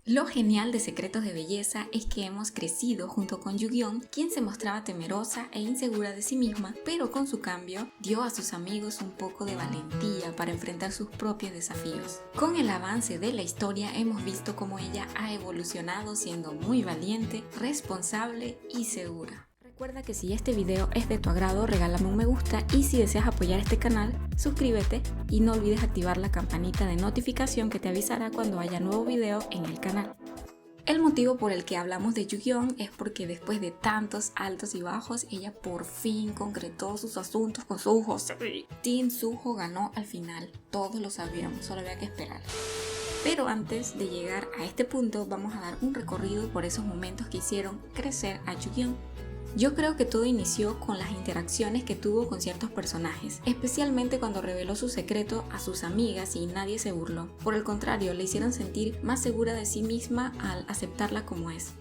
Lo genial de Secretos de Belleza es que hemos crecido junto con Yu-Gi-Oh, quien se mostraba temerosa e insegura de sí misma, pero con su cambio dio a sus amigos un poco de valentía para enfrentar sus propios desafíos. Con el avance de la historia hemos visto cómo ella ha evolucionado siendo muy valiente, responsable y segura. Recuerda que si este video es de tu agrado, regálame un me gusta y si deseas apoyar este canal, suscríbete y no olvides activar la campanita de notificación que te avisará cuando haya nuevo video en el canal. El motivo por el que hablamos de Yu-Gi-Oh es porque después de tantos altos y bajos, ella por fin concretó sus asuntos con Suho. Team Suho ganó al final, todos lo sabíamos, solo había que esperar. Pero antes de llegar a este punto, vamos a dar un recorrido por esos momentos que hicieron crecer a Yu-Gi-Oh. Yo creo que todo inició con las interacciones que tuvo con ciertos personajes, especialmente cuando reveló su secreto a sus amigas y nadie se burló. Por el contrario, le hicieron sentir más segura de sí misma al aceptarla como es.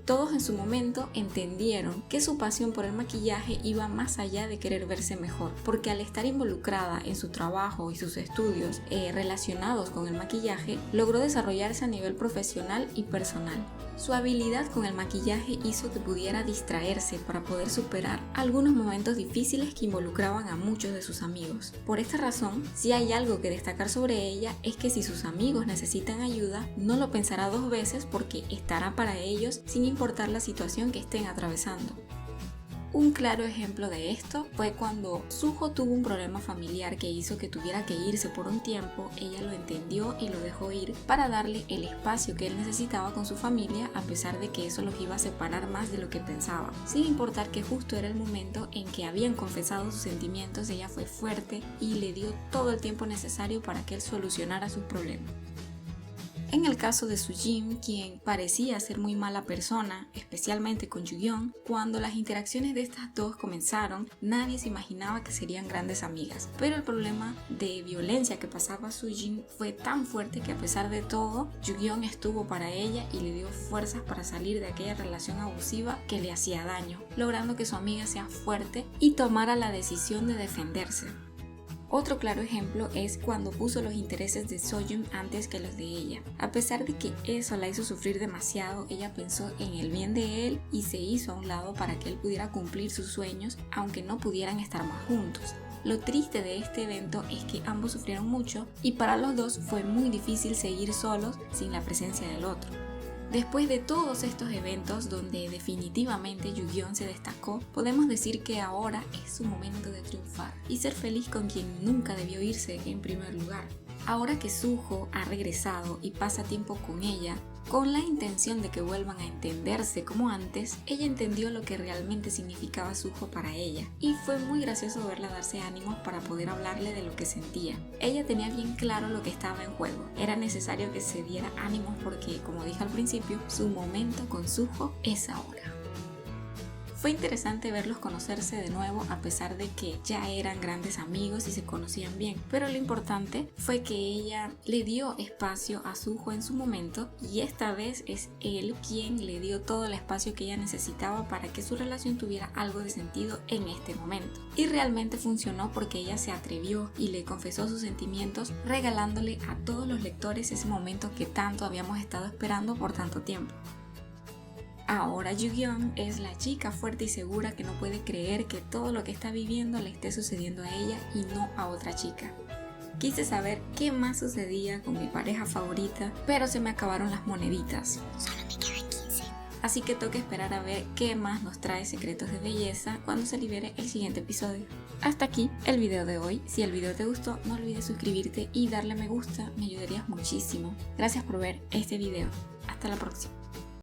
Todos en su momento entendieron que su pasión por el maquillaje iba más allá de querer verse mejor, porque al estar involucrada en su trabajo y sus estudios relacionados con el maquillaje, logró desarrollarse a nivel profesional y personal. Su habilidad con el maquillaje hizo que pudiera distraerse para poder superar algunos momentos difíciles que involucraban a muchos de sus amigos. Por esta razón, si hay algo que destacar sobre ella es que si sus amigos necesitan ayuda, no lo pensará dos veces porque estará para ellos sin importar la situación que estén atravesando. Un claro ejemplo de esto fue cuando Suho tuvo un problema familiar que hizo que tuviera que irse por un tiempo. Ella lo entendió y lo dejó ir para darle el espacio que él necesitaba con su familia, a pesar de que eso los iba a separar más de lo que pensaba. Sin importar que justo era el momento en que habían confesado sus sentimientos, ella fue fuerte y le dio todo el tiempo necesario para que él solucionara sus problemas. En el caso de Sujin, quien parecía ser muy mala persona, especialmente con Yu-Gi-Oh, cuando las interacciones de estas dos comenzaron, nadie se imaginaba que serían grandes amigas. Pero el problema de violencia que pasaba Sujin fue tan fuerte que a pesar de todo, Yu-Gi-Oh estuvo para ella y le dio fuerzas para salir de aquella relación abusiva que le hacía daño, logrando que su amiga sea fuerte y tomara la decisión de defenderse. Otro claro ejemplo es cuando puso los intereses de Sojun antes que los de ella. A pesar de que eso la hizo sufrir demasiado, ella pensó en el bien de él y se hizo a un lado para que él pudiera cumplir sus sueños, aunque no pudieran estar más juntos. Lo triste de este evento es que ambos sufrieron mucho y para los dos fue muy difícil seguir solos sin la presencia del otro. Después de todos estos eventos donde definitivamente Yu-Gi-Oh se destacó, podemos decir que ahora es su momento de triunfar y ser feliz con quien nunca debió irse en primer lugar. Ahora que Suho ha regresado y pasa tiempo con ella, con la intención de que vuelvan a entenderse como antes, ella entendió lo que realmente significaba Suho para ella y fue muy gracioso verla darse ánimos para poder hablarle de lo que sentía. Ella tenía bien claro lo que estaba en juego, era necesario que se diera ánimos porque, como dije al principio, su momento con Suho es ahora. Fue interesante verlos conocerse de nuevo a pesar de que ya eran grandes amigos y se conocían bien, pero lo importante fue que ella le dio espacio a Suho en su momento y esta vez es él quien le dio todo el espacio que ella necesitaba para que su relación tuviera algo de sentido en este momento. Y realmente funcionó porque ella se atrevió y le confesó sus sentimientos, regalándole a todos los lectores ese momento que tanto habíamos estado esperando por tanto tiempo. Ahora Yu-Gi-Oh es la chica fuerte y segura que no puede creer que todo lo que está viviendo le esté sucediendo a ella y no a otra chica. Quise saber qué más sucedía con mi pareja favorita, pero se me acabaron las moneditas. Solo me quedan 15. Así que toca esperar a ver qué más nos trae Secretos de Belleza cuando se libere el siguiente episodio. Hasta aquí el video de hoy. Si el video te gustó, no olvides suscribirte y darle me gusta, me ayudarías muchísimo. Gracias por ver este video. Hasta la próxima.